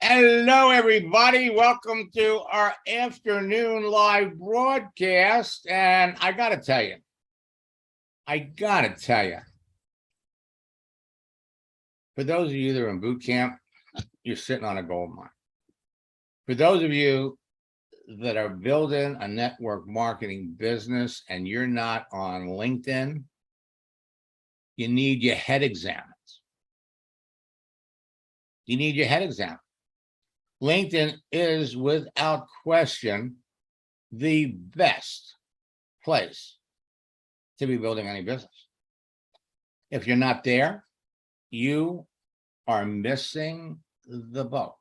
Hello, everybody. Welcome to our afternoon live broadcast. And I got to tell you, for those of you that are in boot camp, you're sitting on a gold mine. For those of you that are building a network marketing business and you're not on LinkedIn, you need your head examined. You need your head examined. LinkedIn is without question the best place to be building any business. If you're not there, you are missing the boat.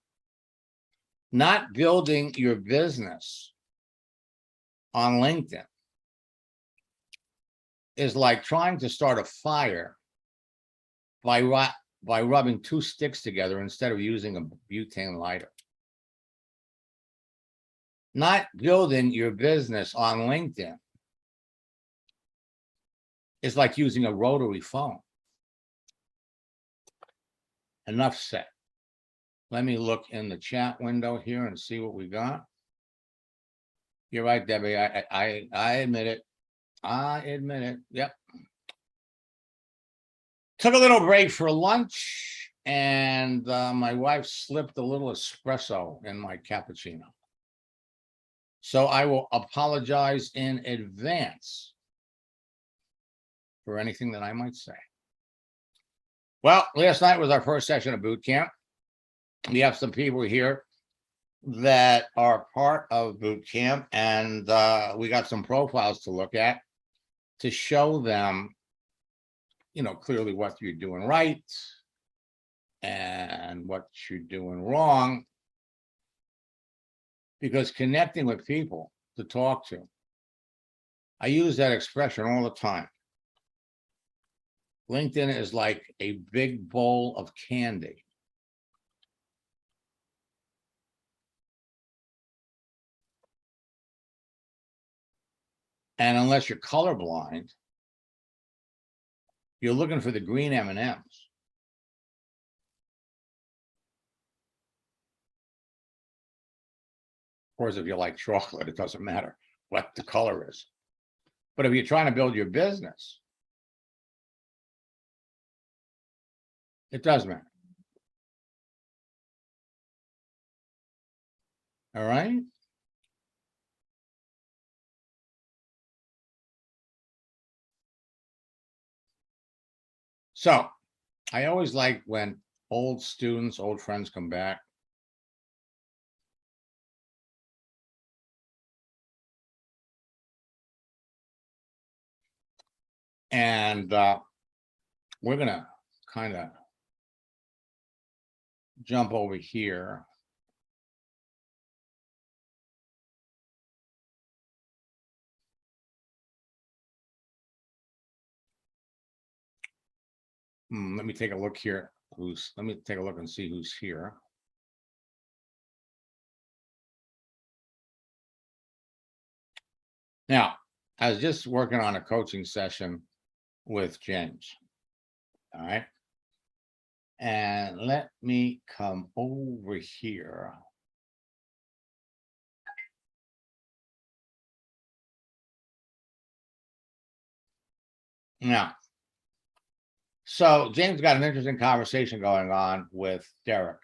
Not building your business on LinkedIn is like trying to start a fire by rubbing two sticks together instead of using a butane lighter. Not building your business on LinkedIn is like using a rotary phone. Enough said. Let me look in the chat window here and see what we got. You're right, Debbie. I admit it. I admit it. Yep. Took a little break for lunch, and my wife slipped a little espresso in my cappuccino. So I will apologize in advance for anything that I might say. Well, last night was our first session of boot camp. We have some people here that are part of boot camp, and we got some profiles to look at to show them, clearly what you're doing right and what you're doing wrong. Because connecting with people to talk to, I use that expression all the time. LinkedIn is like a big bowl of candy. And unless you're colorblind, you're looking for the green M&Ms. Of course, if you like chocolate, it doesn't matter what the color is. But if you're trying to build your business, it does matter. All right? So I always like when old students, old friends come back. And we're going to kind of jump over here. Let me take a look here. Let me take a look and see who's here. Now, I was just working on a coaching session with James. All right. And let me come over here. Now, so James got an interesting conversation going on with Derek.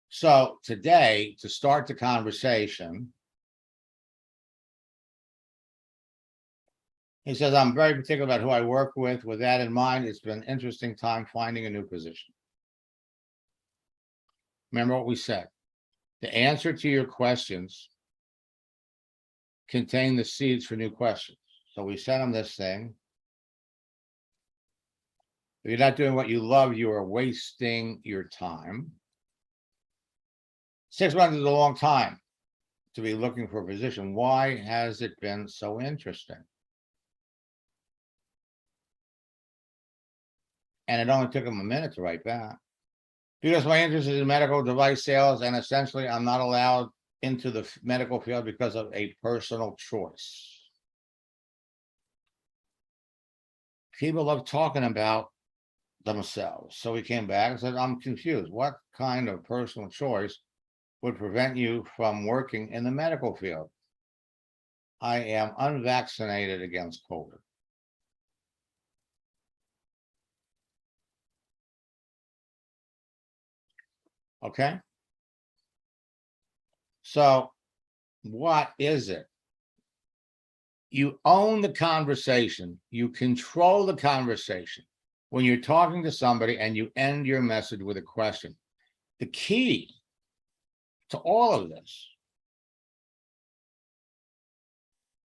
So today, to start the conversation, he says, I'm very particular about who I work with. With that in mind, it's been an interesting time finding a new position. Remember what we said. The answer to your questions contain the seeds for new questions. So we sent him this thing. If you're not doing what you love, you are wasting your time. 6 months is a long time to be looking for a position. Why has it been so interesting? And it only took him a minute to write back. Because my interest is in medical device sales, and essentially I'm not allowed into the medical field because of a personal choice. people love talking about themselves. So he came back and said, I'm confused. What kind of personal choice would prevent you from working in the medical field? I am unvaccinated against COVID. Okay. So what is it? You own the conversation. You control the conversation. When you're talking to somebody and you end your message with a question, the key to all of this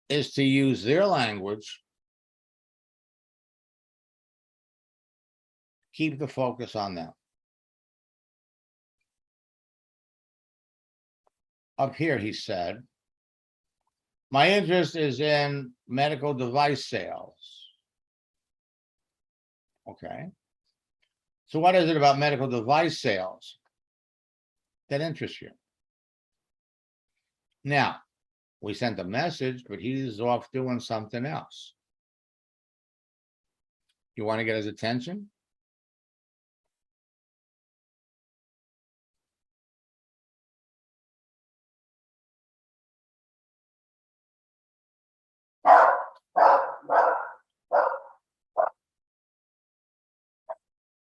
is to use their language, keep the focus on them. Up here, he said, my interest is in medical device sales. Okay. So what is it about medical device sales that interests you? Now, we sent a message, but he's off doing something else. You want to get his attention?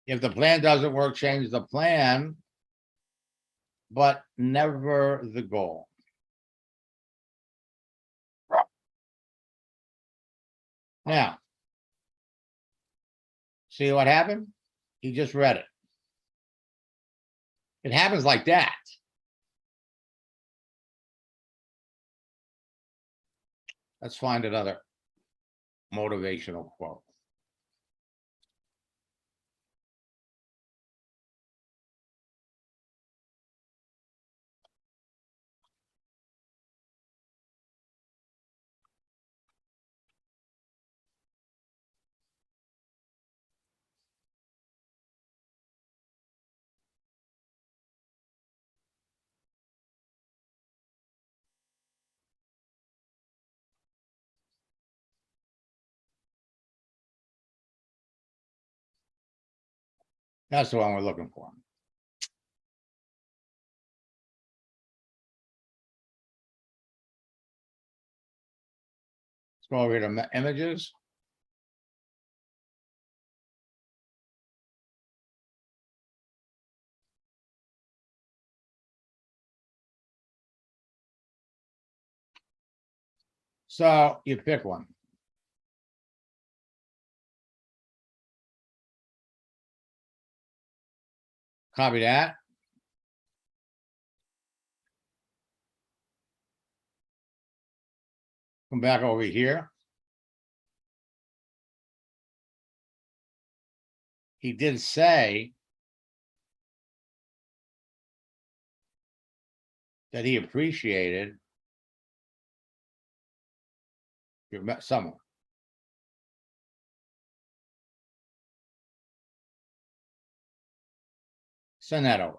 If the plan doesn't work, change the plan, but never the goal. Now, see what happened? He just read it. It happens like that. Let's find another motivational quote. That's the one we're looking for. Let's go over here to images. So you pick one. Copy that. Come back over here. He did say that he appreciated someone. Send that over.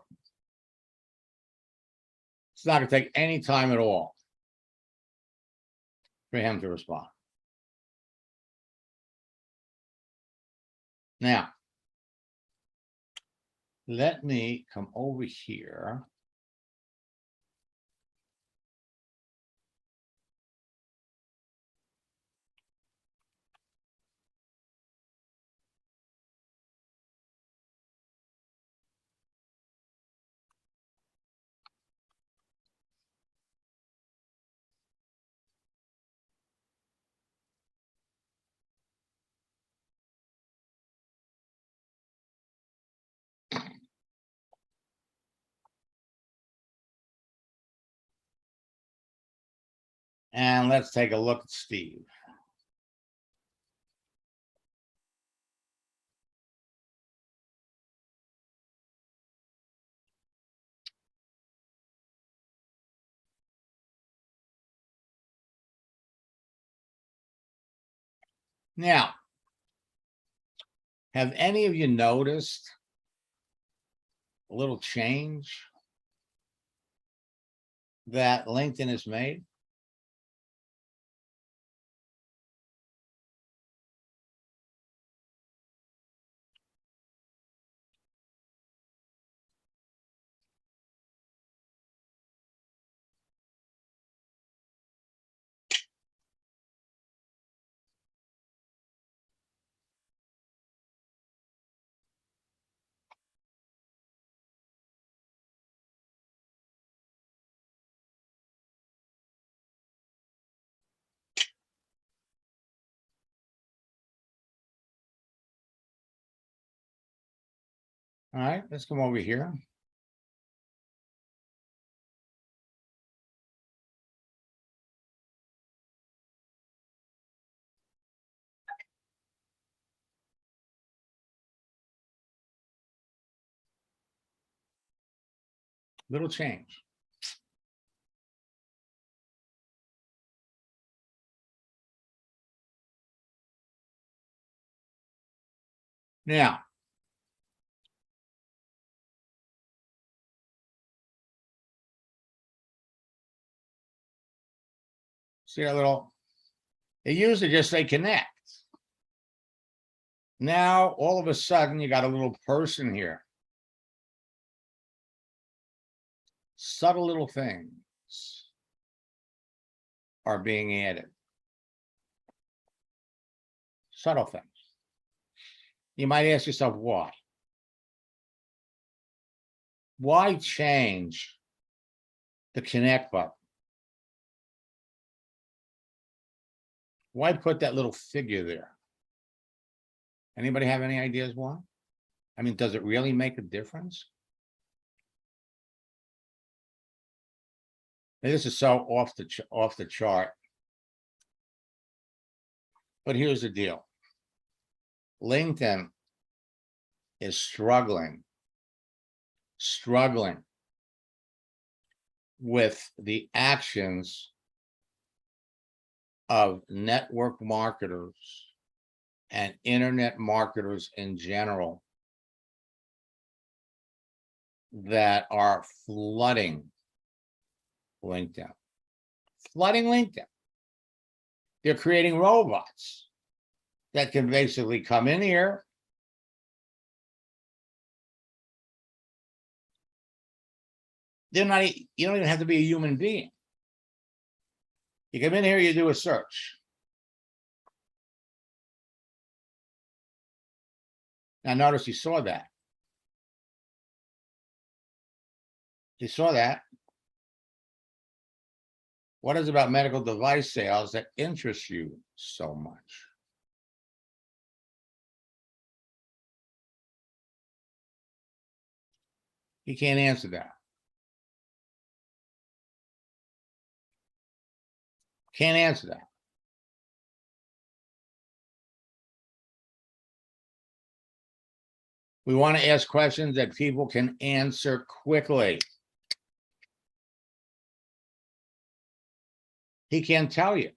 It's not going to take any time at all for him to respond. Now, let me come over here. And let's take a look at Steve. Now, have any of you noticed a little change that LinkedIn has made? All right, let's come over here. Little change. Now, see that little, it used to just say connect. Now, all of a sudden, you got a little person here. Subtle little things are being added. Subtle things. You might ask yourself, why? Why change the connect button? Why put that little figure there? Anybody have any ideas why? I mean, does it really make a difference? Now, this is so off the chart. But here's the deal. LinkedIn is struggling with the actions of network marketers and internet marketers in general that are flooding LinkedIn. Flooding LinkedIn. They're creating robots that can basically come in here you don't even have to be a human being. You come in here, you do a search. Now notice you saw that. You saw that. What is about medical device sales that interests you so much? He can't answer that. Can't answer that. We want to ask questions that people can answer quickly. He can't tell you.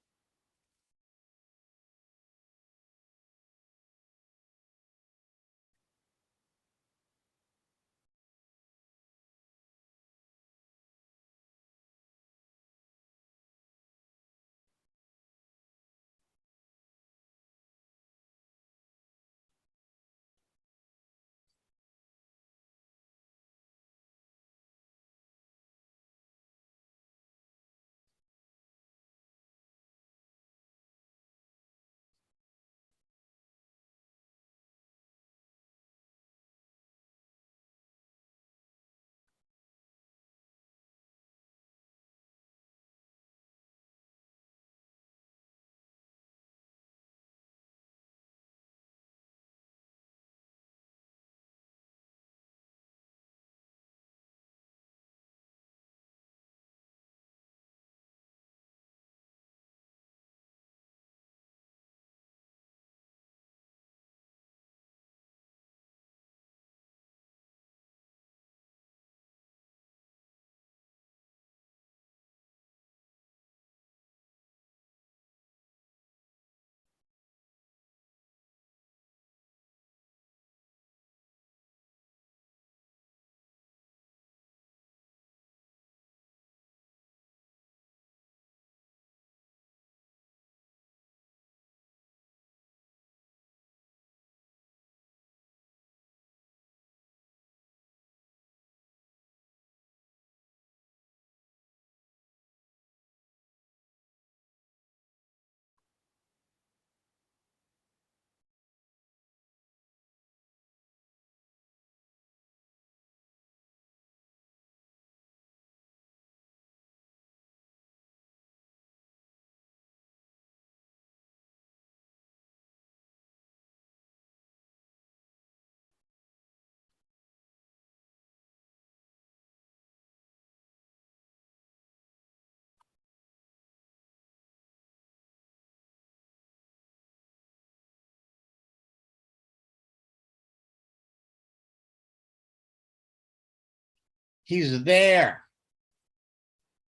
He's there.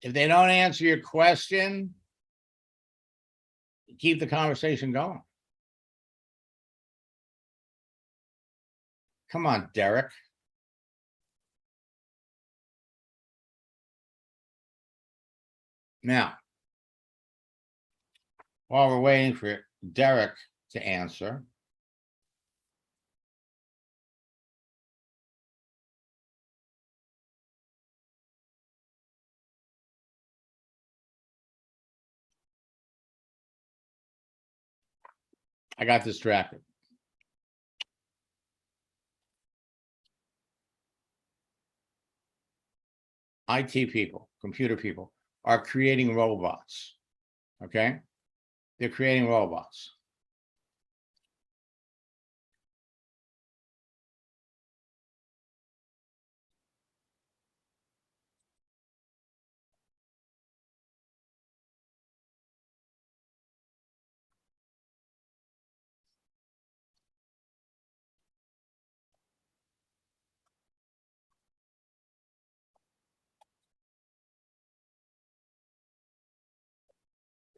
If they don't answer your question, keep the conversation going. Come on, Derek. Now, while we're waiting for Derek to answer, I got distracted. IT people, computer people are creating robots. Okay? They're creating robots.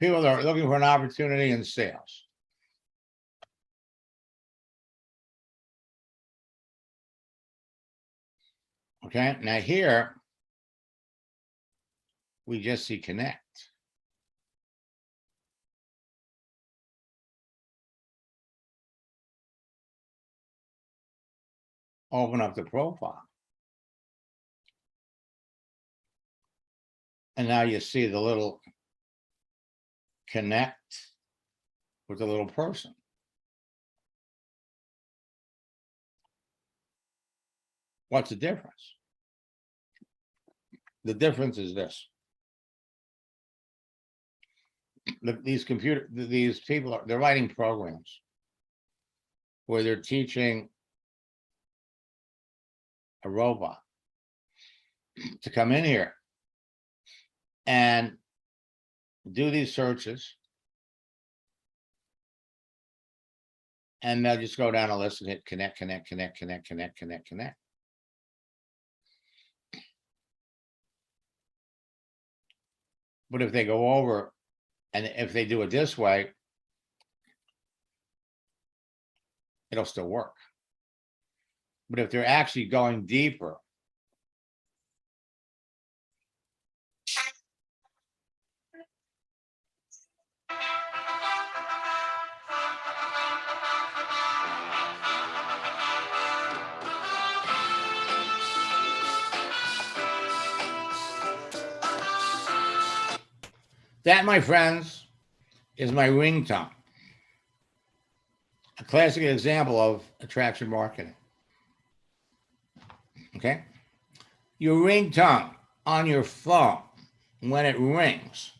People are looking for an opportunity in sales. Okay, now here we just see connect. Open up the profile. And now you see the little connect with the little person. What's the difference? The difference is this. These people they're writing programs where they're teaching a robot to come in here and do these searches, and they'll just go down a list and hit connect. But if they go over, and if they do it this way, it'll still work. But if they're actually going deeper, that, my friends, is my ringtone. A classic example of attraction marketing. Okay? Your ringtone on your phone, when it rings,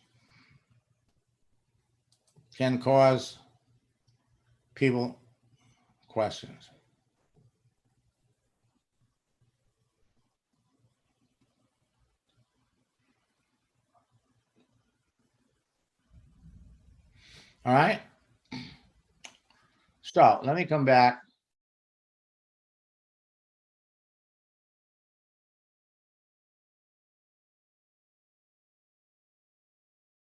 can cause people questions. All right? So let me come back.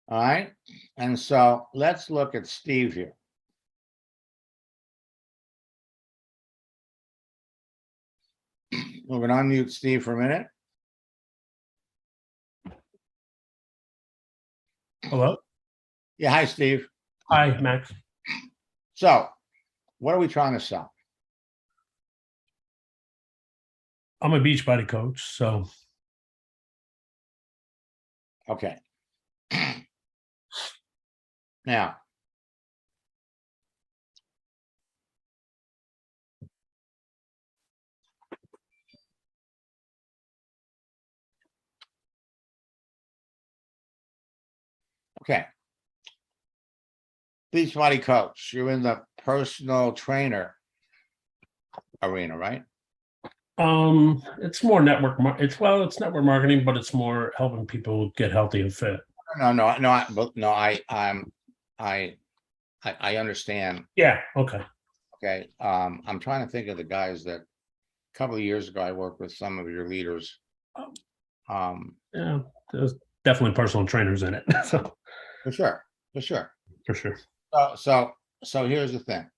All right? And so let's look at Steve here. We're going to unmute Steve for a minute. Hello? Yeah, hi, Steve. Hi, Max. So what are we trying to sell? I'm a Beachbody coach, so Okay. Now, okay. Beachbody coach, you're in the personal trainer arena, right? it's more network. It's network marketing, but it's more helping people get healthy and fit. I understand. Yeah. Okay. Okay. I'm trying to think of the guys that a couple of years ago I worked with some of your leaders Yeah, there's definitely personal trainers in it. So For sure, for sure. for sure. So here's the thing.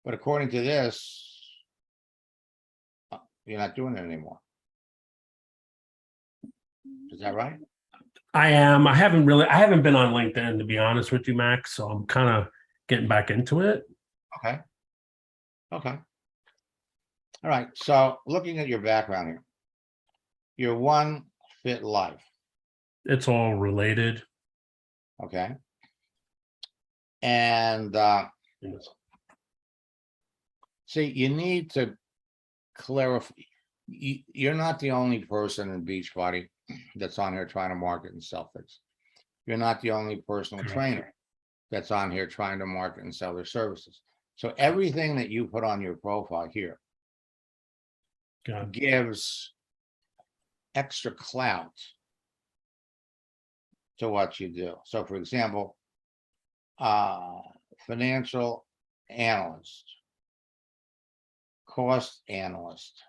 But according to this, you're not doing it anymore. Is that right? I am. I haven't been on LinkedIn, to be honest with you, Max. So I'm kind of getting back into it. Okay. Okay. All right. So looking at your background here, you're One Fit Life. It's all related. Okay. And see, you need to clarify. You're not the only person in Beachbody that's on here trying to market and sell things. You're not the only personal trainer that's on here trying to market and sell their services. So everything that you put on your profile here gives extra clout to what you do. So for example, financial analyst, cost analyst.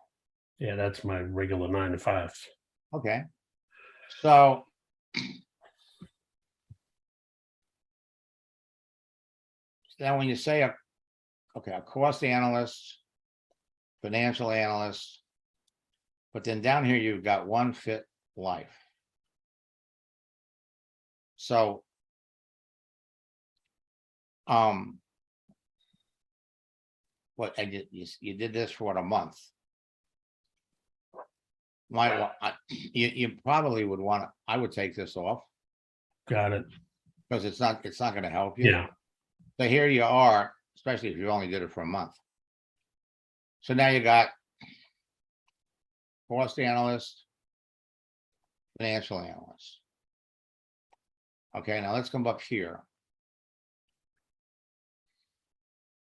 Yeah, that's my regular 9 to 5. Okay. So now when you say a cost analyst, financial analyst, but then down here you've got One Fit Life. So what I did, you did this for what, a month? You probably would want to, I would take this off Got it. because it's not going to help you. Yeah. So here you are, especially if you only did it for a month. So now you got cost analyst, financial analyst. Okay, now let's come up here.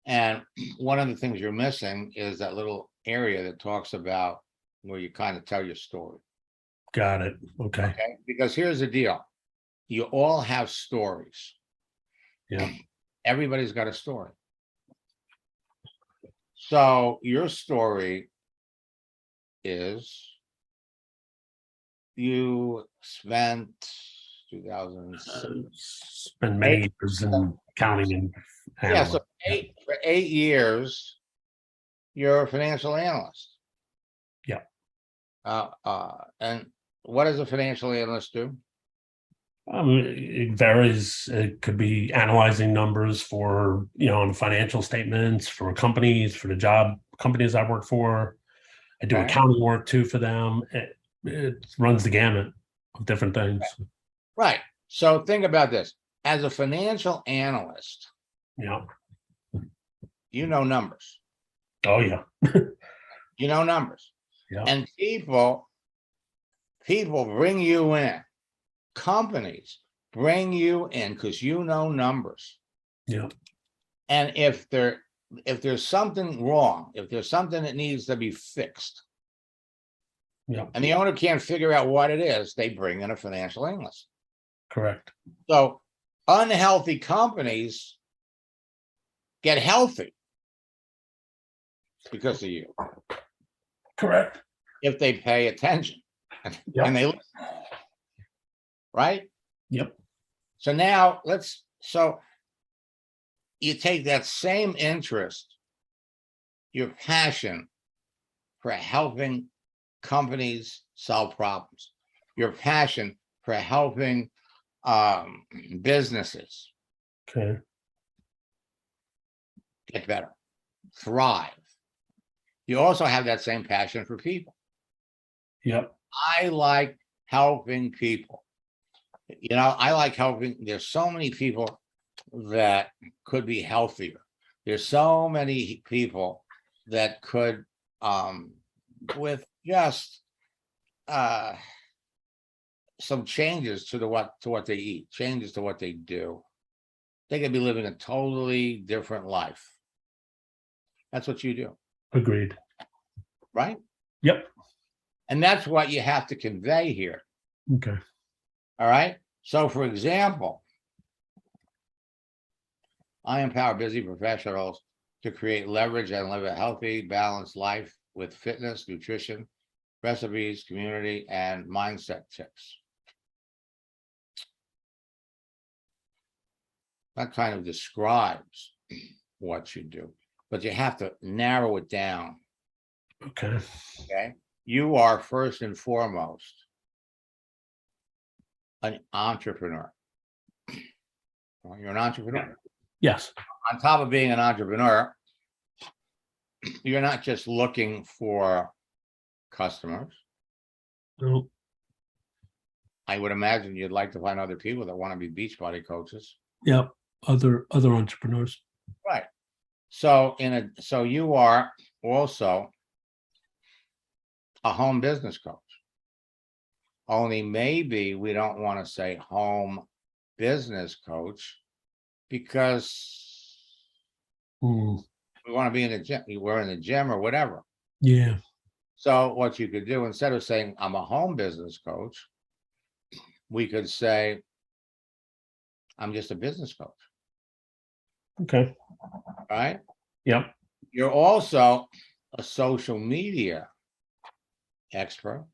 And one of the things you're missing is that little area that talks about where you kind of tell your story. Got it. Okay. Okay, because here's the deal. You all have stories. Yeah. Everybody's got a story. So your story is you spent 2006. Spent many years in counting and Yeah, so for 8 years, you're a financial analyst. Yeah. And what does a financial analyst do? It varies. It could be analyzing numbers for, on financial statements for companies, for the job companies I work for. I do accounting work too for them. It runs the gamut of different things. Right. So think about this. As a financial analyst, Yeah. you know numbers. Oh yeah. You know numbers. Yeah. And people bring you in. Companies bring you in because you know numbers. Yeah. And if there's something wrong, if there's something that needs to be fixed, yeah, and the owner can't figure out what it is, they bring in a financial analyst. Correct. So unhealthy companies get healthy because of you. Correct. If they pay attention and they listen. Right? Yep. So now so you take that same interest, your passion for helping companies solve problems, your passion for helping businesses get better, thrive. You also have that same passion for people. Yep. I like helping people. I like helping. There's so many people that could be healthier. There's so many people that could, with just some changes to what they eat, changes to what they do, they could be living a totally different life. That's what you do. Agreed. Right? Yep. And that's what you have to convey here. Okay. All right. So, for example, I empower busy professionals to create leverage and live a healthy, balanced life with fitness, nutrition, recipes, community, and mindset tips. That kind of describes what you do, but you have to narrow it down. Okay. Okay. You are first and foremost an entrepreneur. Well, you're an entrepreneur. Yes. On top of being an entrepreneur, you're not just looking for customers. No. I would imagine you'd like to find other people that want to be Beachbody coaches. Yep. Other entrepreneurs. Right. So so you are also a home business coach. Only maybe we don't want to say home business coach because we want to be in the gym. We're in the gym or whatever. Yeah. So what you could do, instead of saying I'm a home business coach, we could say I'm just a business coach. Okay. Right? Yep. You're also a social media expert.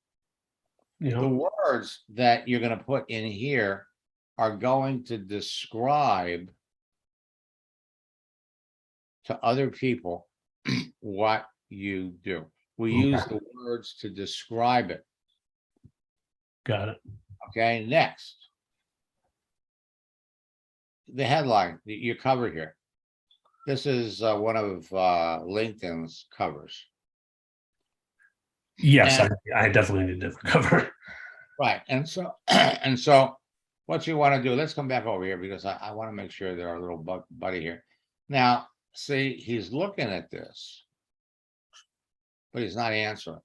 Yeah. The words that you're going to put in here are going to describe to other people what you do. We use the words to describe it. Got it. Okay, next. The headline that you cover here. This is one of LinkedIn's covers. Yes, And- I definitely need a different cover. Right. And so and so what you want to do, let's come back over here because I want to make sure there are a little buddy here. Now, see, he's looking at this, but he's not answering.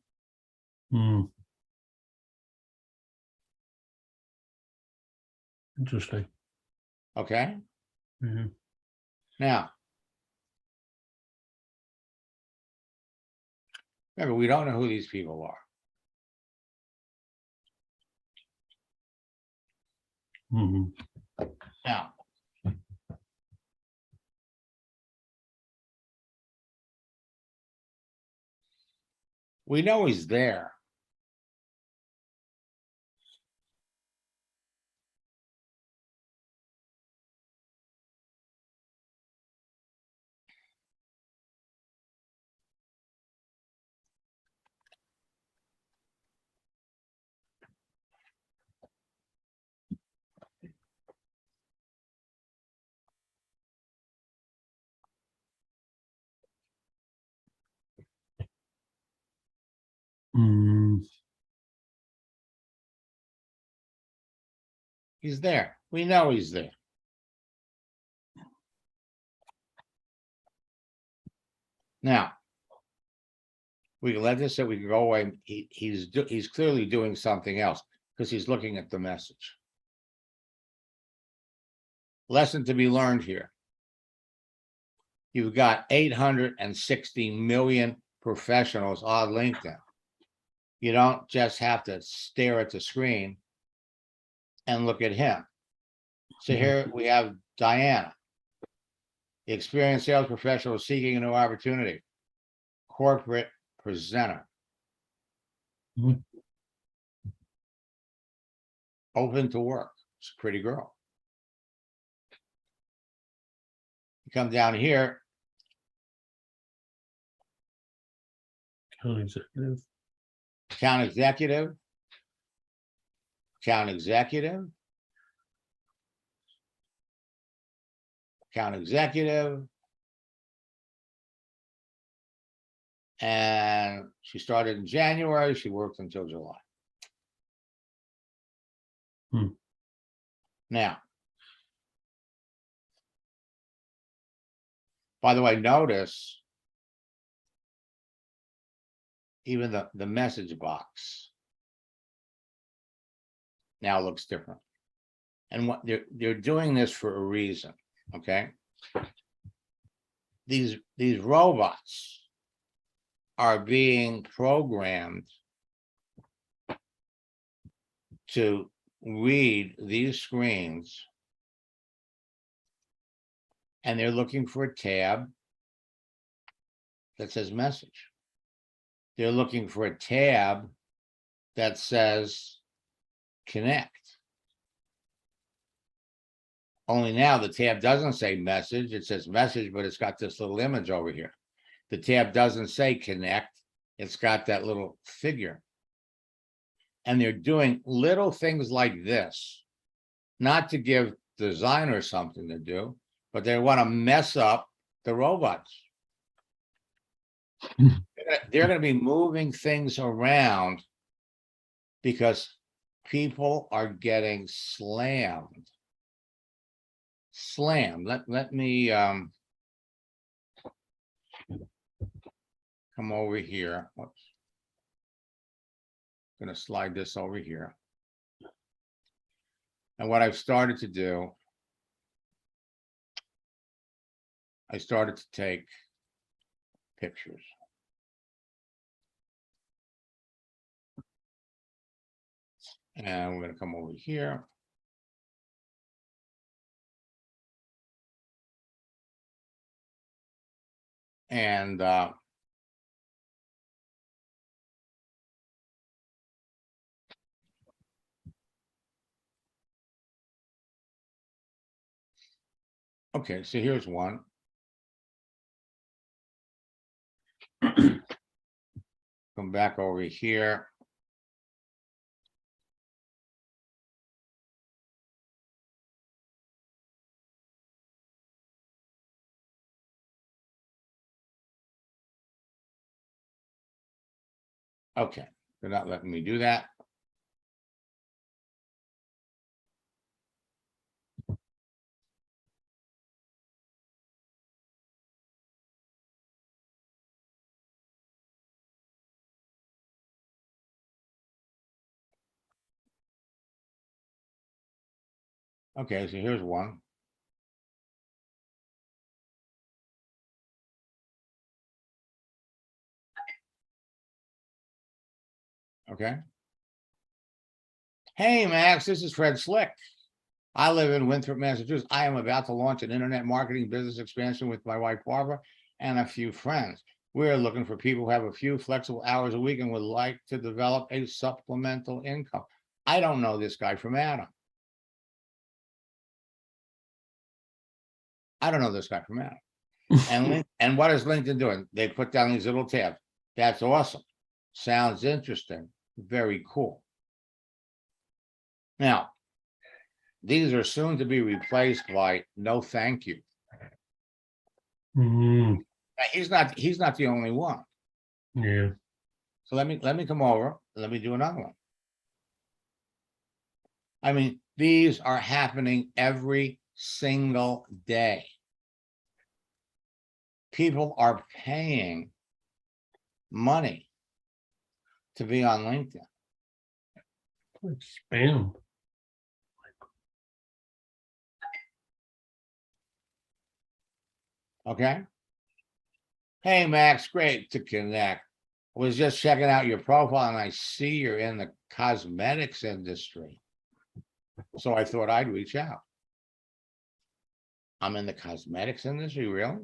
Interesting. Okay. Mhm. Now, remember, we don't know who these people are. Mhm. Now, we know he's there. He's there. We know he's there. Now, we can let this sit, we can go away. He's clearly doing something else because he's looking at the message. Lesson to be learned here. You've got 860 million professionals on LinkedIn. You don't just have to stare at the screen and look at him. So here we have Diana, the experienced sales professional seeking a new opportunity, corporate presenter, open to work. It's a pretty girl. You come down here, Account executive. account executive, account executive, account executive, and she started in January. She worked until July. Now, by the way, notice even the message box now looks different. And what they're doing this for a reason, okay? These robots are being programmed to read these screens, and they're looking for a tab that says message. They're looking for a tab that says connect. Only now the tab doesn't say message, it says message, but it's got this little image over here. The tab doesn't say connect, it's got that little figure. And they're doing little things like this, not to give designers something to do, but they want to mess up the robots. They're going to be moving things around because people are getting slammed. Let me come over here. Whoops. I'm going to slide this over here. And what I've started to do, I started to take pictures. And we're going to come over here. And okay, so here's one. Come back over here. Okay, they're not letting me do that. Okay, so here's one. Okay. Hey, Max, this is Fred Slick. I live in Winthrop, Massachusetts. I am about to launch an internet marketing business expansion with my wife, Barbara, and a few friends. We're looking for people who have a few flexible hours a week and would like to develop a supplemental income. I don't know this guy from Adam. I don't know this guy from Adam. And what is LinkedIn doing? They put down these little tabs. That's awesome. Sounds interesting. Very cool. Now, these are soon to be replaced by no thank you. Mm, He's not the only one. yeah. So let me come over. Let me do another one. I mean, these are happening every single day. People are paying money to be on LinkedIn. Like spam. Okay. Hey, Max, great to connect. I was just checking out your profile and I see you're in the cosmetics industry. So I thought I'd reach out. I'm in the cosmetics industry, really?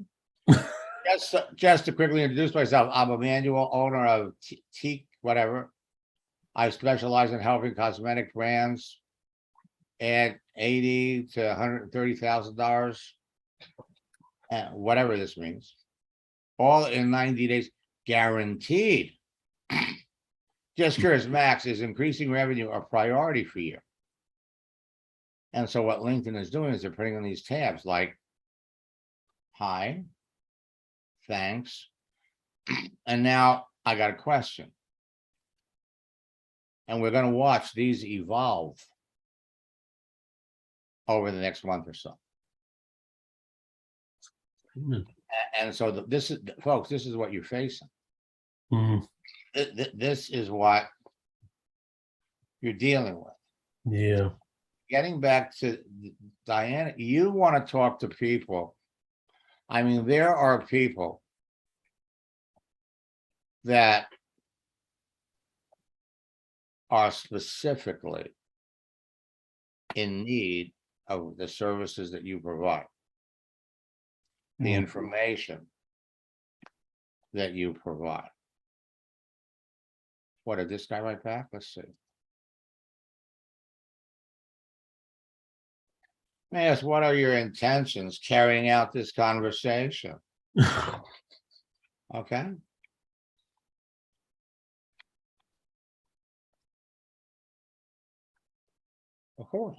Just to quickly introduce myself, I'm Emmanuel, owner of Teak, whatever. I specialize in helping cosmetic brands add $80,000 to $130,000, whatever this means, all in 90 days, guaranteed. Just curious, Max, is increasing revenue a priority for you? And so what LinkedIn is doing is they're putting on these tabs like, hi, thanks. And now I got a question. And we're going to watch these evolve over the next month or so. Mm. And so this is, folks, this is what you're facing. Mm, This is what you're dealing with. yeah. Getting back to Diana, you want to talk to people. I mean, there are people that are specifically in need of the services that you provide, the information that you provide. What did this guy write back? Let's see. May I ask, what are your intentions carrying out this conversation? Okay. Of course.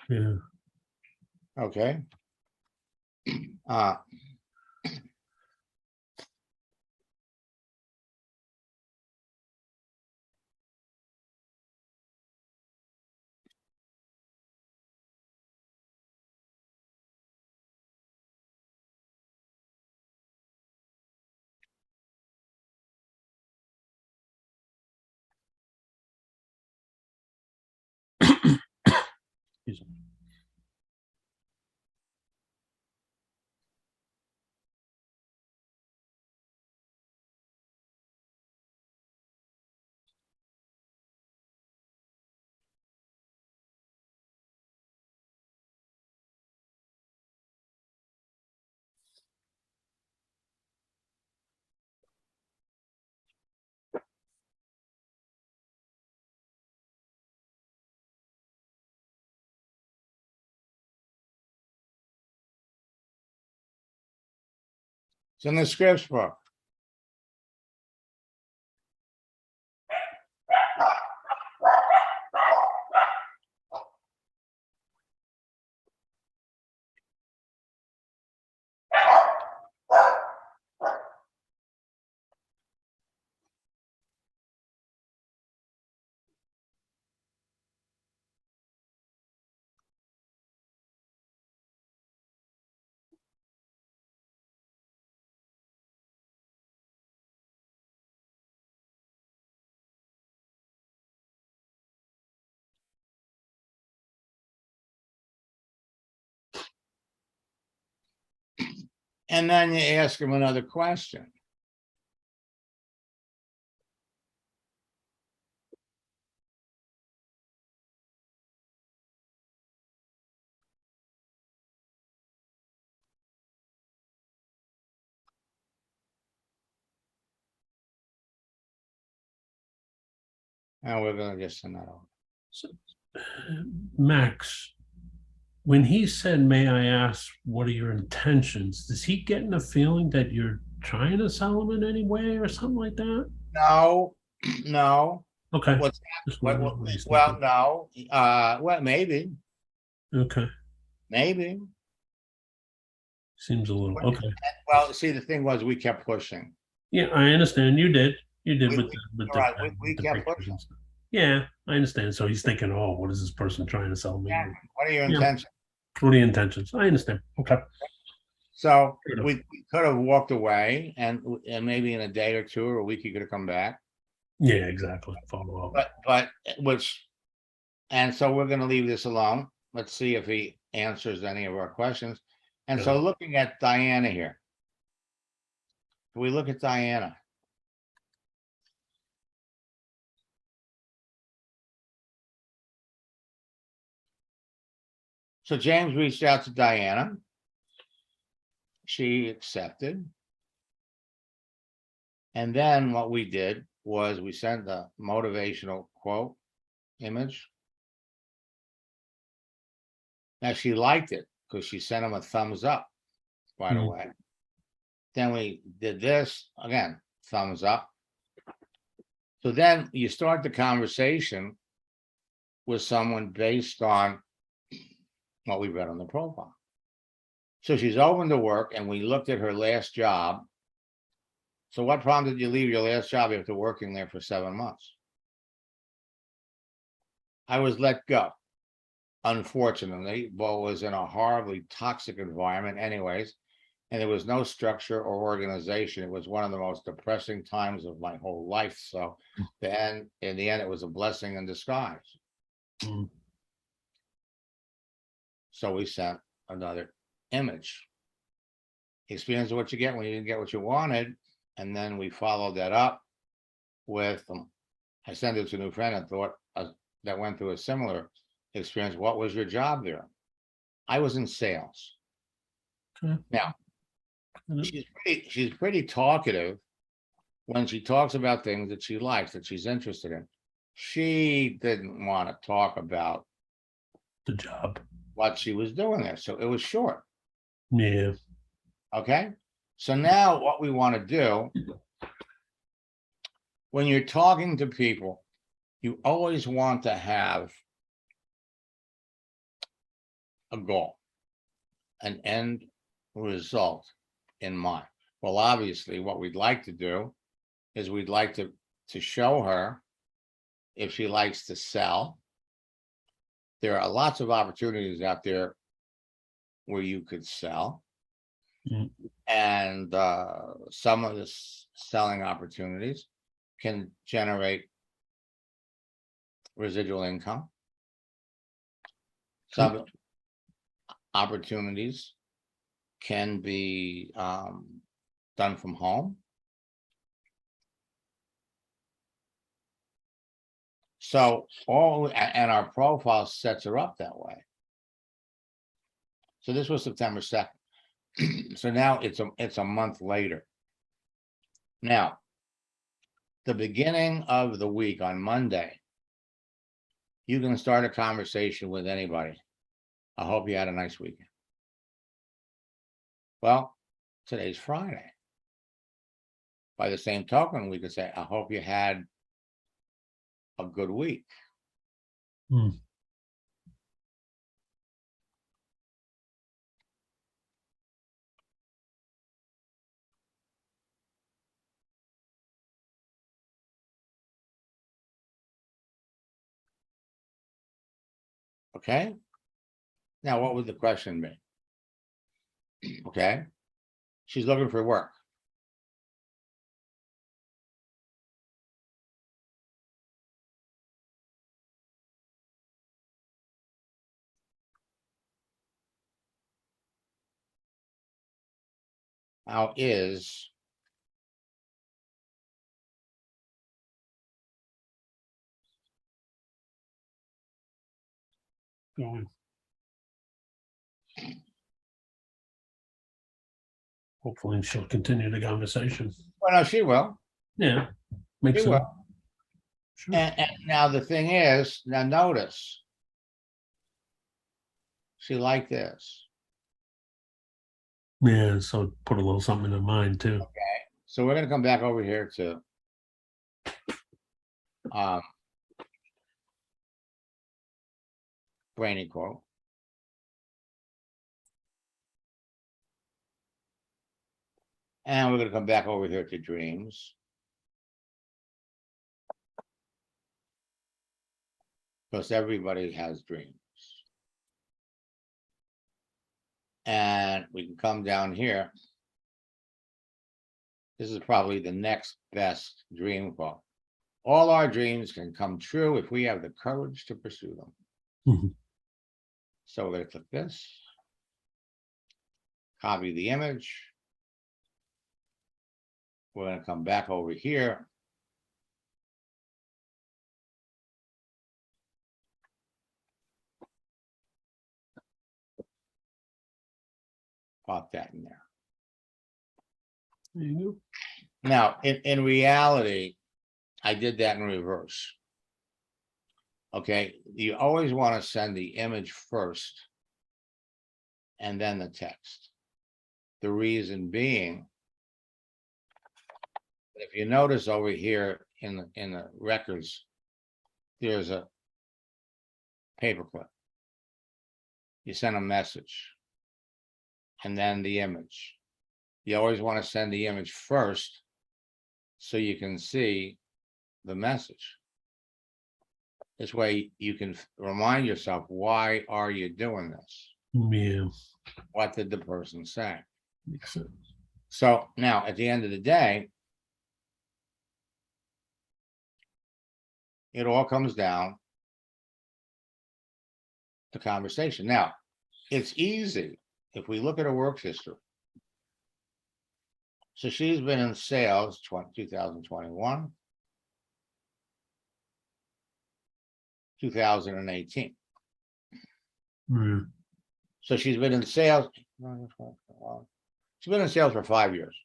Yeah. Okay. Uh, Excuse me. it's in the scripts book. And then you ask him another question. And we're gonna just send that over. So, Max, when he said, "May I ask, what are your intentions?" Does he getting a feeling that you're trying to sell him in any way or something like that? No, no. Okay. What's Just what, wondering what he's well, thinking. no. Well, maybe, Okay. maybe. Seems a little okay. Well, see, the thing was, we kept pushing. Yeah, I understand. You did. You did We, with we, with we the kept pictures pushing. and stuff. Yeah, I understand. So he's thinking, "Oh, what is this person trying to sell me?" Yeah. What are your Yeah. intentions? What are the intentions? I understand. Okay. So Fair enough. we could have walked away, and maybe in a day or two or a week, you could have come back. Yeah, exactly. Follow up. But which, and so we're going to leave this alone. Let's see if he answers any of our questions. And so, Okay. looking at Diana here, we look at Diana. So James reached out to Diana. She accepted. And then what we did was we sent the motivational quote image. Now she liked it because she sent him a thumbs up right Mhm. away. Then we did this again, thumbs up. So then you start the conversation with someone based on what we read on the profile. So she's open to work, and we looked at her last job. So what prompted you to leave your last job after working there for 7 months? I was let go. Unfortunately, Bo was in a horribly toxic environment anyways. and there was no structure or organization. It was one of the most depressing times of my whole life. So then in the end, it was a blessing in disguise. Mm. So we sent another image. Experience what you get when you didn't get what you wanted. And then we followed that up with, I sent it to a new friend and thought that went through a similar experience. What was your job there? I was in sales. Okay. Now, she's pretty talkative when she talks about things that she likes, that she's interested in. She didn't want to talk about The job. what she was doing there. So it was short. Yeah. Okay. So now what we want to do, when you're talking to people, you always want to have a goal, an end result in mind. Well, obviously, what we'd like to do is we'd like to show her if she likes to sell. There are lots of opportunities out there where you could sell. Mm. And some of the selling opportunities can generate residual income. Some opportunities can be done from home. So and our profile sets her up that way. So this was September 2nd. So now it's a month later. Now, the beginning of the week on Monday, you can start a conversation with anybody. I hope you had a nice weekend. Well, today's Friday. By the same token, we could say, I hope you had a good week. Hmm. Okay. Now, what would the question be? Okay. She's looking for work. How is Going. Hopefully she'll continue the conversation. well, no, she will. Yeah. Makes She sense. will. Sure. And now the thing is, now notice, she liked this. Yeah, so put a little something in her mind too. Okay. So we're going to come back over here to Brainy quote. And we're going to come back over here to dreams. Because everybody has dreams. And we can come down here. This is probably the next best dream quote. All our dreams can come true if we have the courage to pursue them. Mhm. So we're going to click this. Copy the image. We're going to come back over here. Pop that in there. There you go. Now, in reality, I did that in reverse. Okay, you always want to send the image first and then the text. The reason being, if you notice over here in the records, there's a paperclip. You send a message and then the image. You always want to send the image first so you can see the message. This way you can remind yourself, why are you doing this? Yeah. What did the person say? Makes sense. So now at the end of the day, it all comes down to conversation. Now, it's easy if we look at her work history. So she's been in sales 2021, 2018. Mm. So she's been in sales. She's been in sales for 5 years.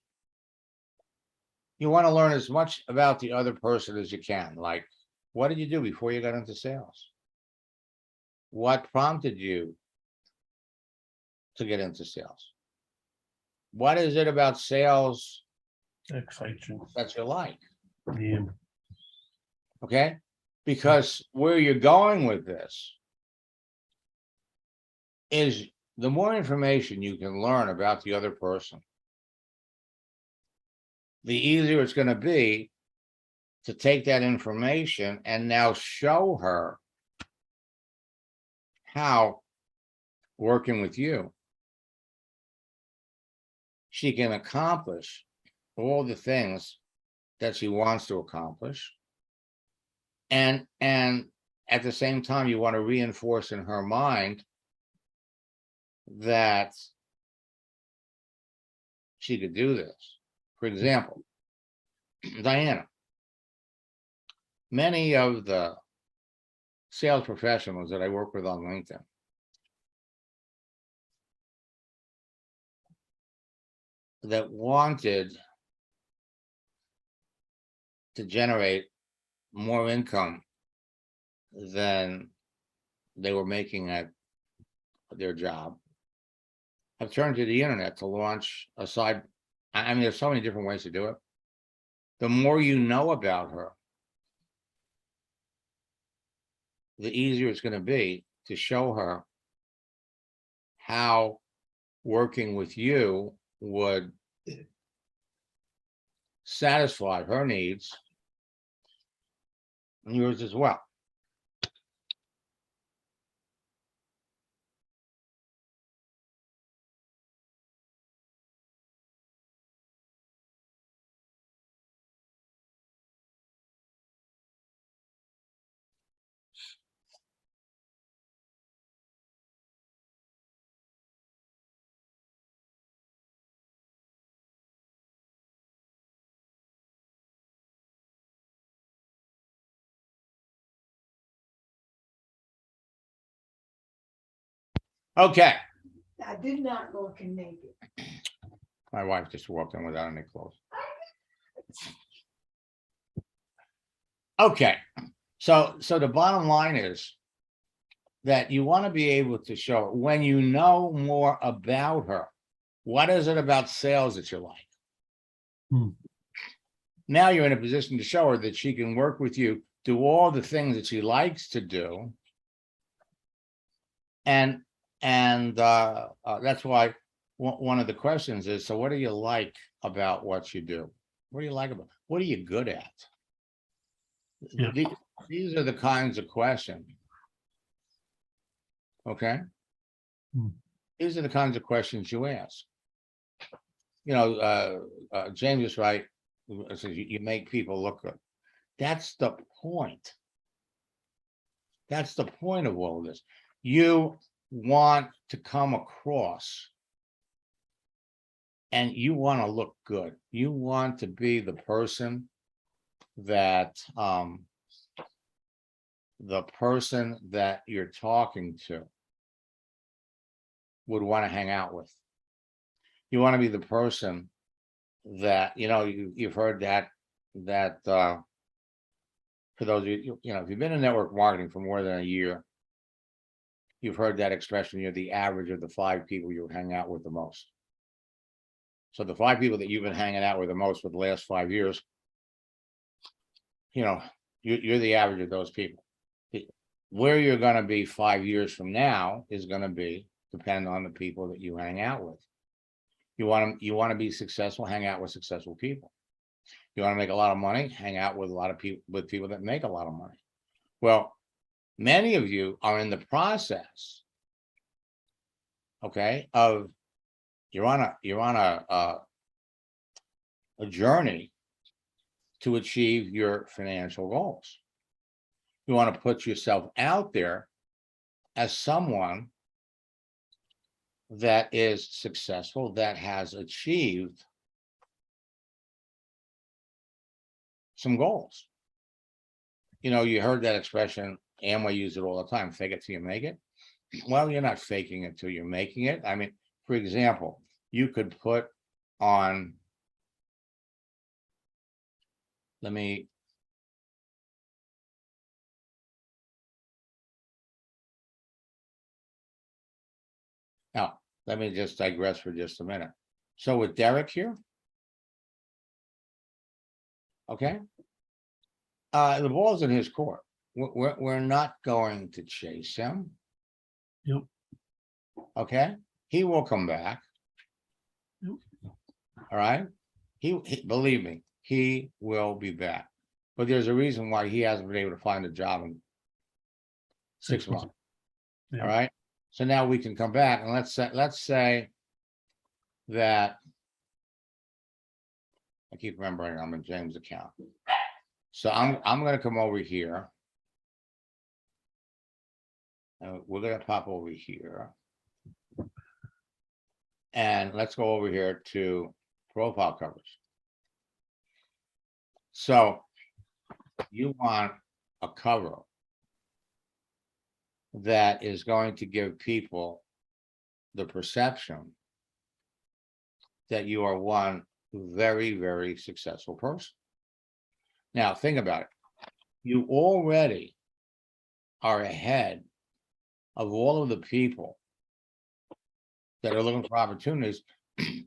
You want to learn as much about the other person as you can. Like, what did you do before you got into sales? What prompted you to get into sales? What is it about sales Exciting. that you like? Yeah. Okay, because where you're going with this is the more information you can learn about the other person, the easier it's going to be to take that information and now show her how working with you, she can accomplish all the things that she wants to accomplish. And at the same time, you want to reinforce in her mind that she could do this. For example, Diana, many of the sales professionals that I work with on LinkedIn that wanted to generate more income than they were making at their job have turned to the internet to launch a side. I mean, there's so many different ways to do it. The more you know about her, the easier it's going to be to show her how working with you would satisfy her needs and yours as well. Okay. I did not look and make it. My wife just walked in without any clothes. Okay. So the bottom line is that you want to be able to show when you know more about her, what is it about sales that you like? Hmm. Now you're in a position to show her that she can work with you, do all the things that she likes to do. And that's why one of the questions is, so what do you like about what you do? What do you like about, what are you good at? Yeah. These are the kinds of questions. Okay. Hmm. These are the kinds of questions you ask. You know, James is right. Says you make people look good. That's the point. That's the point of all of this. You want to come across and you want to look good. You want to be the person that you're talking to would want to hang out with. You want to be the person that, you know, you've heard that for those of you, you know, if you've been in network marketing for more than a year, you've heard that expression, you're the average of the 5 people you hang out with the most. So the 5 people that you've been hanging out with the most for the last 5 years, you know, you're the average of those people. Where you're going to be 5 years from now is going to depend on the people that you hang out with. You want to be successful, hang out with successful people. You want to make a lot of money, hang out with a lot of people, with people that make a lot of money. Well, many of you are in the process, okay, of you're on a journey to achieve your financial goals. You want to put yourself out there as someone that is successful, that has achieved some goals. You know, you heard that expression, Amway use it all the time, fake it till you make it. Well, you're not faking it till you're making it. I mean, for example, you could put on, now, let me just digress for just a minute. So with Derek here, okay, the ball's in his court. We're not going to chase him. Yep. Okay, he will come back. Yep. All right, he believe me, he will be back. But there's a reason why he hasn't been able to find a job in 6 months. Yeah. All right, so now we can come back and let's say that I keep remembering I'm in James' account. So I'm going to come over here. We're going to pop over here. And let's go over here to profile coverage. So you want a cover that is going to give people the perception that you are one very, very successful person. Now, think about it. You already are ahead of all of the people that are looking for opportunities.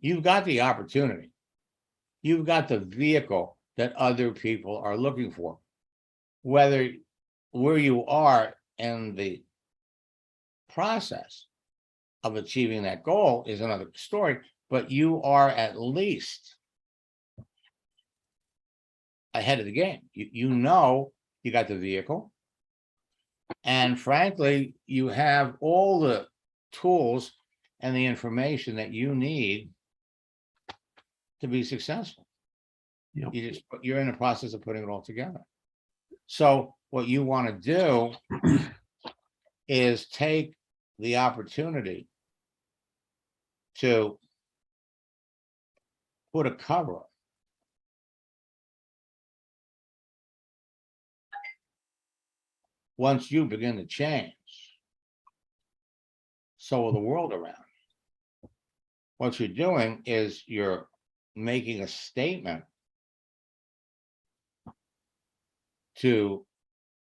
You've got the opportunity. You've got the vehicle that other people are looking for. Whether where you are in the process of achieving that goal is another story, but you are at least ahead of the game. You know, you got the vehicle, and frankly, you have all the tools and the information that you need to be successful. Yep. You're in the process of putting it all together. So what you want to do is take the opportunity to put a cover once you begin to change, so will the world around. What you're doing is you're making a statement to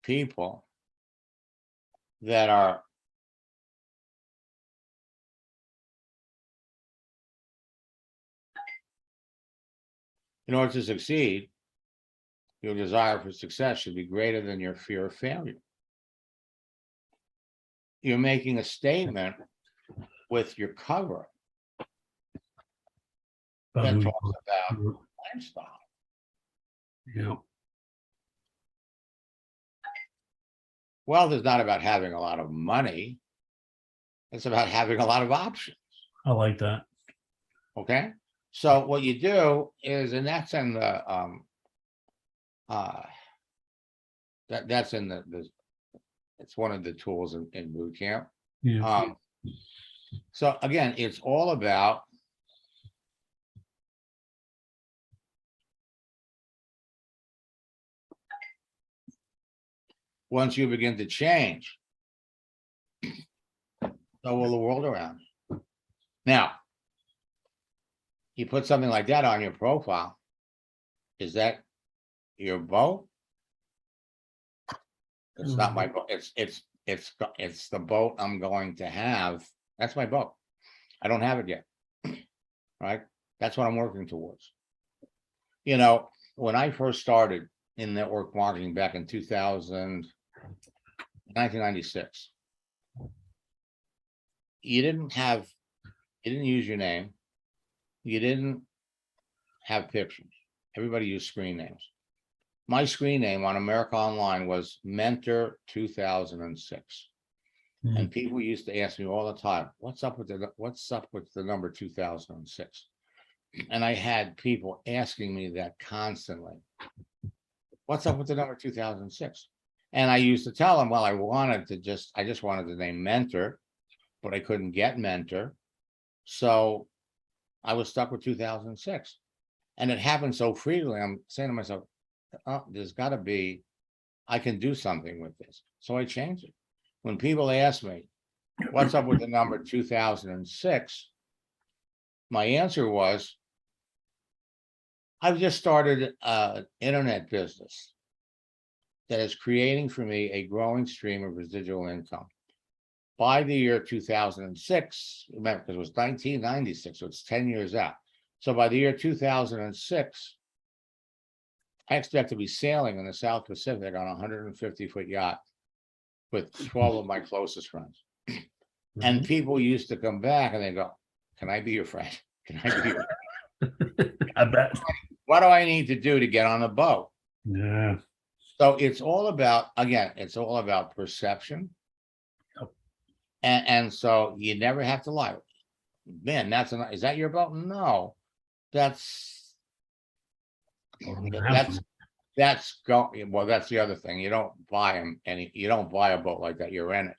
people that are in order to succeed, your desire for success should be greater than your fear of failure. You're making a statement with your cover that talks about lifestyle. Yeah. Wealth is not about having a lot of money. It's about having a lot of options. I like that. Okay. So what you do is, and that's in the that's in the it's one of the tools in boot camp. Yeah. So again, it's all about once you begin to change, so will the world around you. Now, you put something like that on your profile. Is that your boat? It's not my boat. It's the boat I'm going to have. That's my boat. I don't have it yet. Right? That's what I'm working towards. You know, when I first started in network marketing back in 1996, you didn't use your name. You didn't have pictures. Everybody used screen names. My screen name on America Online was Mentor 2006. And people used to ask me all the time, what's up with the number 2006? And I had people asking me that constantly. What's up with the number 2006? And I used to tell them, well, I just wanted the name Mentor, but I couldn't get Mentor. So I was stuck with 2006. And it happened so frequently. I'm saying to myself, oh, there's got to be, I can do something with this. So I changed it. When people ask me, what's up with the number 2006? My answer was, I've just started an internet business that is creating for me a growing stream of residual income. By the year 2006, remember, because it was 1996, so it's 10 years out. So by the year 2006, I expect to be sailing in the South Pacific on a 150-foot yacht with 12 of my closest friends. And people used to come back and they go, can I be your friend? Can I be your friend? I bet. What do I need to do to get on the boat? Yeah. So it's all about, again, it's all about perception. Yep. And so you never have to lie. Man, is that your boat? No, that's well, that's the other thing. You don't buy them you don't buy a boat like that. You're in it.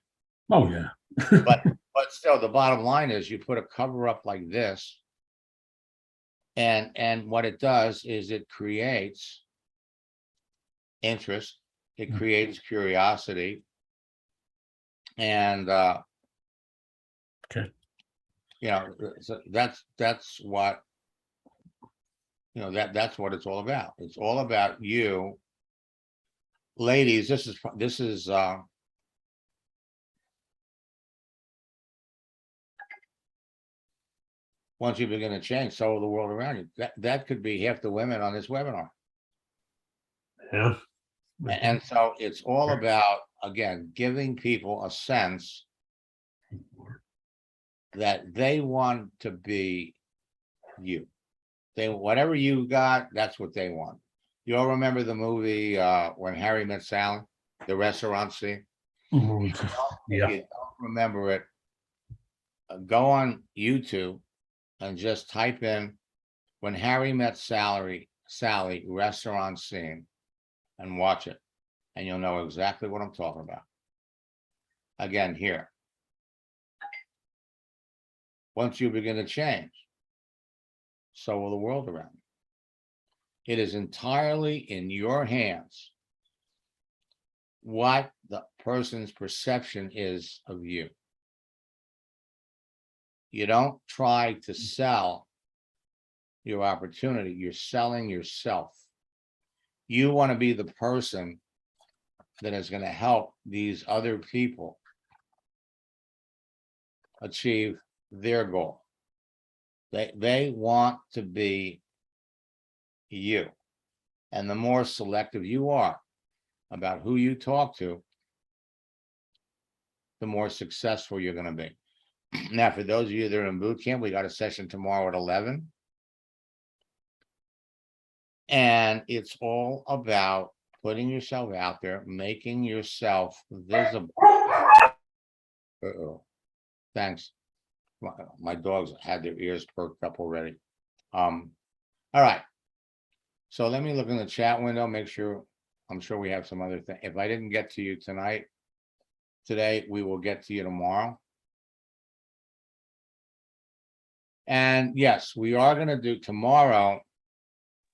Oh yeah. But still, the bottom line is you put a cover up like this, and what it does is it creates interest, it creates curiosity, and okay. So that's what that's what it's all about. It's all about you, ladies. This is once you begin to change, so will the world around you. That could be half the women on this webinar. Yeah. And so it's all about, again, giving people a sense that they want to be you. Whatever you got, that's what they want. You all remember the movie When Harry Met Sally, the restaurant scene? Yeah. If you don't remember it, go on YouTube and just type in When Harry Met Sally restaurant scene and watch it, and you'll know exactly what I'm talking about. Again, here. Once you begin to change, so will the world around you. It is entirely in your hands what the person's perception is of you. You don't try to sell your opportunity, you're selling yourself. You want to be the person that is going to help these other people achieve their goal. They want to be you. And the more selective you are about who you talk to, the more successful you're going to be. Now, for those of you that are in boot camp, we got a session tomorrow at 11. And it's all about putting yourself out there, making yourself visible. Uh-oh. Thanks. My dogs had their ears perked up already. All right. So let me look in the chat window, make sure, I'm sure we have some other thing. If I didn't get to you today, we will get to you tomorrow. And yes, we are going to do tomorrow.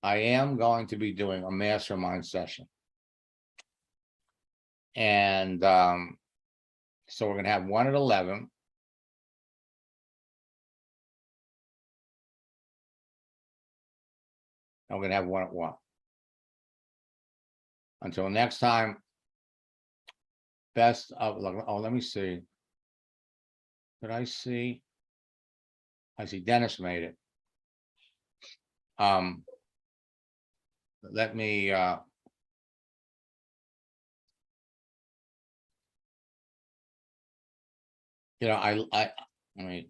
I am going to be doing a mastermind session. And so we're going to have one at 11. And we're going to have one at 1. Until next time, best of luck. Oh, let me see. Did I see? I see Dennis made it. Let me I mean,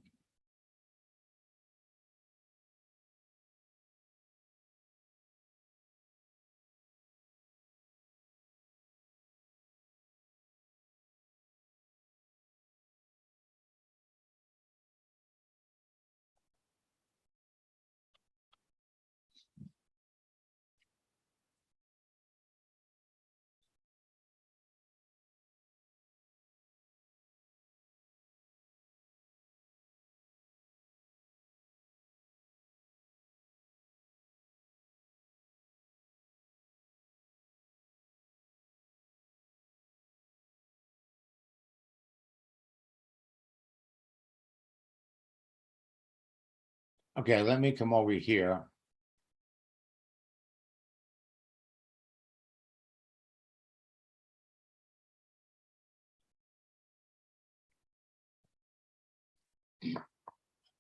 Okay, let me come over here.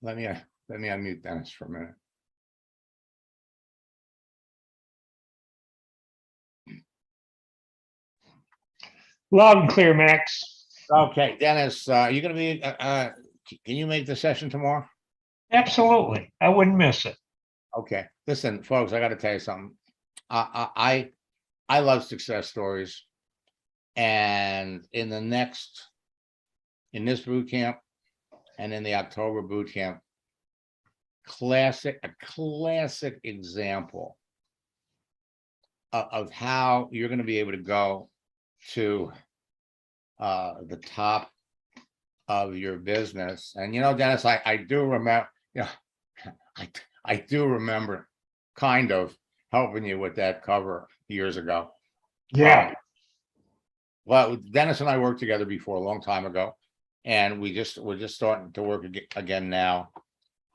Let me unmute Dennis for a minute. Loud and clear, Max. Okay, Dennis, are you gonna be, can you make the session tomorrow? Absolutely. I wouldn't miss it. Okay, listen, folks, I gotta tell you something. I love success stories. And in this boot camp and in the October boot camp, a classic example of how you're gonna be able to go to the top of your business. And Dennis, I do remember, I do remember kind of helping you with that cover years ago. Yeah. Well, Dennis and I worked together before a long time ago, and we're just starting to work again now.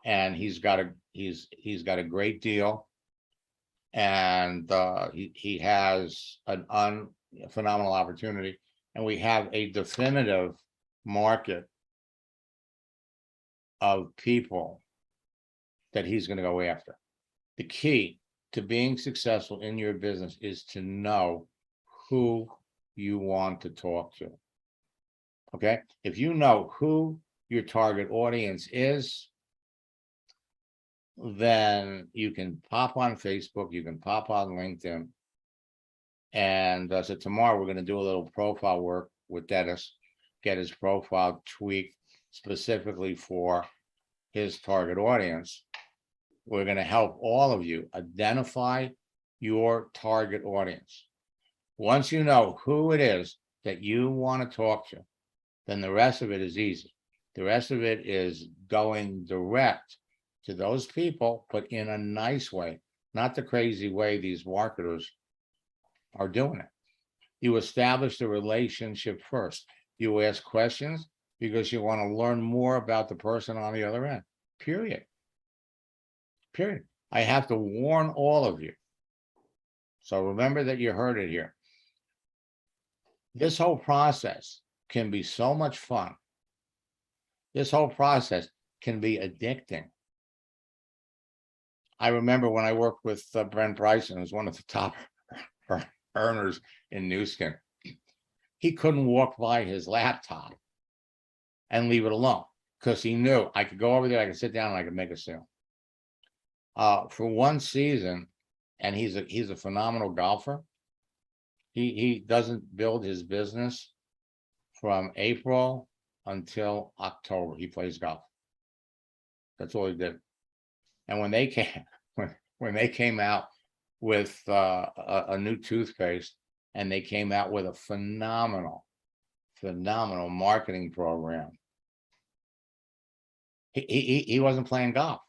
And he's got a great deal, and he has a phenomenal opportunity, and we have a definitive market of people that he's going to go after. The key to being successful in your business is to know who you want to talk to. Okay, if you know who your target audience is, then you can pop on Facebook, you can pop on LinkedIn. And so tomorrow we're going to do a little profile work with Dennis, get his profile tweaked specifically for his target audience. We're going to help all of you identify your target audience. Once you know who it is that you want to talk to, then the rest of it is easy. The rest of it is going direct to those people, but in a nice way, not the crazy way these marketers are doing it. You establish the relationship first. You ask questions because you want to learn more about the person on the other end, period. Period. I have to warn all of you. So remember that you heard it here. This whole process can be so much fun. This whole process can be addicting. I remember when I worked with Brent Bryson, who's one of the top earners in New Skin. He couldn't walk by his laptop and leave it alone because he knew I could go over there, I could sit down, and I could make a sale. For one season, and he's a phenomenal golfer. He doesn't build his business from April until October. He plays golf. That's all he did. And when they came out with a new toothpaste, and they came out with a phenomenal marketing program, he wasn't playing golf.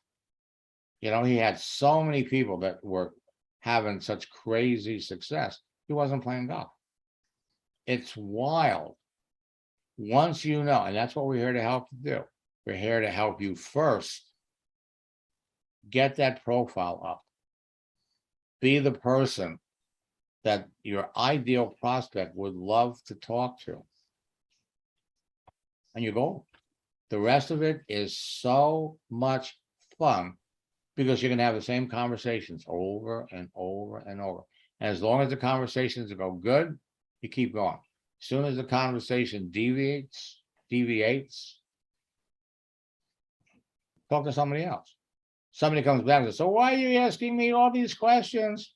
He had so many people that were having such crazy success. He wasn't playing golf. It's wild. Once you know, and that's what we're here to help you do. We're here to help you first get that profile up. Be the person that your ideal prospect would love to talk to. And you go. The rest of it is so much fun because you're going to have the same conversations over and over and over. And as long as the conversations go good, you keep going. As soon as the conversation deviates, talk to somebody else. Somebody comes back and says, so why are you asking me all these questions?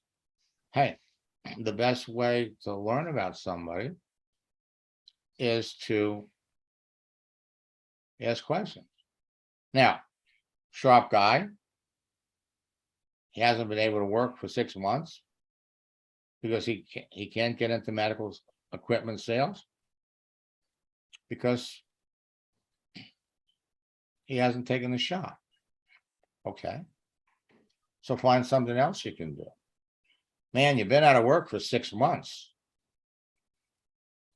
Hey, the best way to learn about somebody is to ask questions. Now, sharp guy, he hasn't been able to work for 6 months because he can't get into medical equipment sales because he hasn't taken the shot. Okay. So find something else you can do. Man, you've been out of work for 6 months.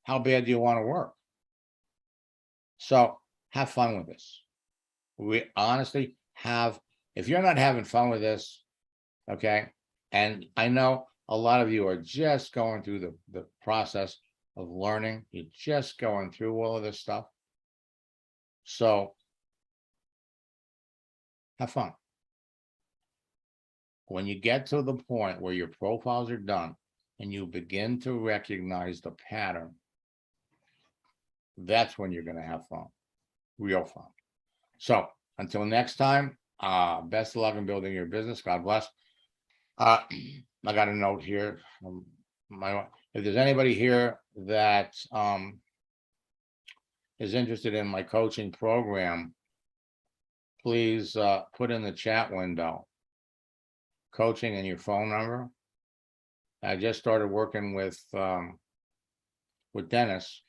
How bad do you want to work? So have fun with this. We honestly have if you're not having fun with this, okay, and I know a lot of you are just going through the process of learning, you're just going through all of this stuff. So have fun. When you get to the point where your profiles are done and you begin to recognize the pattern, that's when you're going to have fun, real fun. So until next time, best of luck in building your business. God bless. I got a note here. If there's anybody here that is interested in my coaching program, please put in the chat window coaching and your phone number. I just started working with Dennis,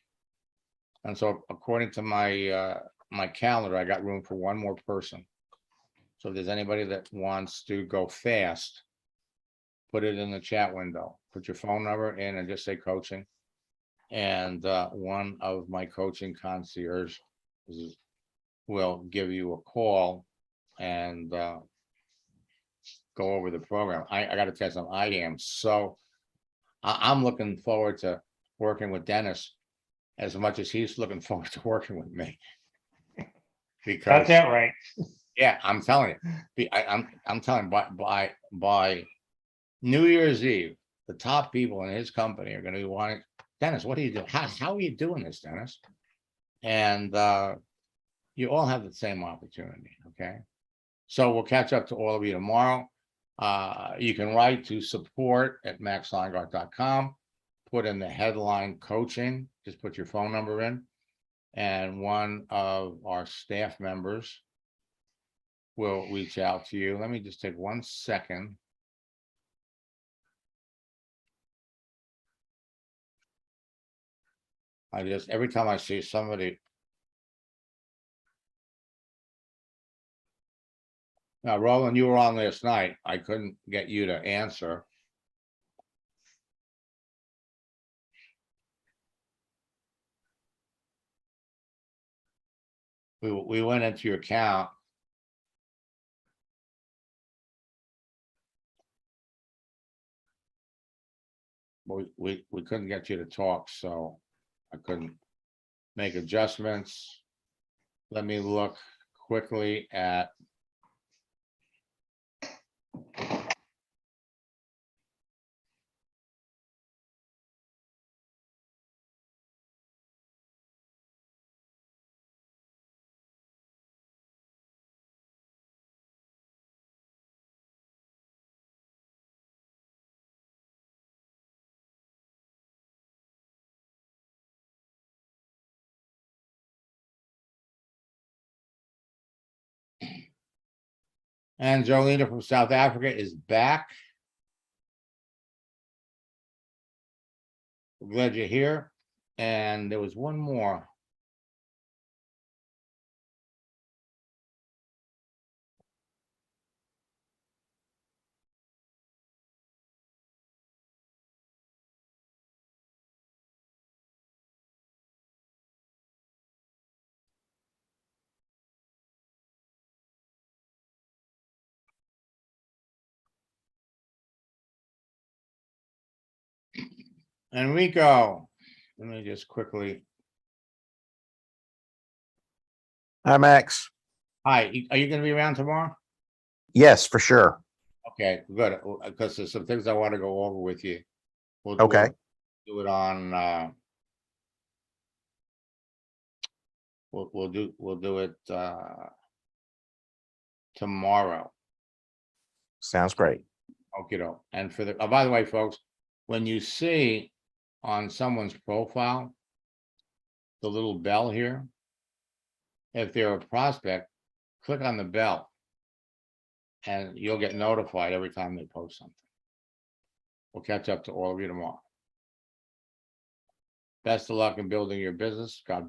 and so according to my my calendar, I got room for one more person. So if there's anybody that wants to go fast, put it in the chat window. Put your phone number in and just say coaching, and one of my coaching concierge will give you a call and go over the program. I got to tell you something. I am so I'm looking forward to working with Dennis as much as he's looking forward to working with me. Got Because that right. yeah, I'm telling you, I'm telling you, by New Year's Eve, the top people in his company are going to be wanting, Dennis, what are you doing? How are you doing this, Dennis? And you all have the same opportunity. Okay. So we'll catch up to all of you tomorrow. You can write to support@maxsteingart.com, put in the headline coaching, just put your phone number in, and one of our staff members will reach out to you. Let me just take 1 second. Every time I see somebody. Now, Roland, you were on last night. I couldn't get you to answer. We went into your account. We couldn't get you to talk, so I couldn't make adjustments. Let me look quickly at. And Jolena from South Africa is back. We're glad you're here. And there was one more. Enrico, let me just quickly. Hi, Max. Hi, are you going to be around tomorrow? Yes, for sure. Okay, good. Because there's some things I want to go over with you. Okay. We'll do it on. We'll do it tomorrow. Sounds great. Okay, and for the by the way, folks, when you see on someone's profile the little bell here, if they're a prospect, click on the bell and you'll get notified every time they post something. We'll catch up to all of you tomorrow. Best of luck in building your business. God bless.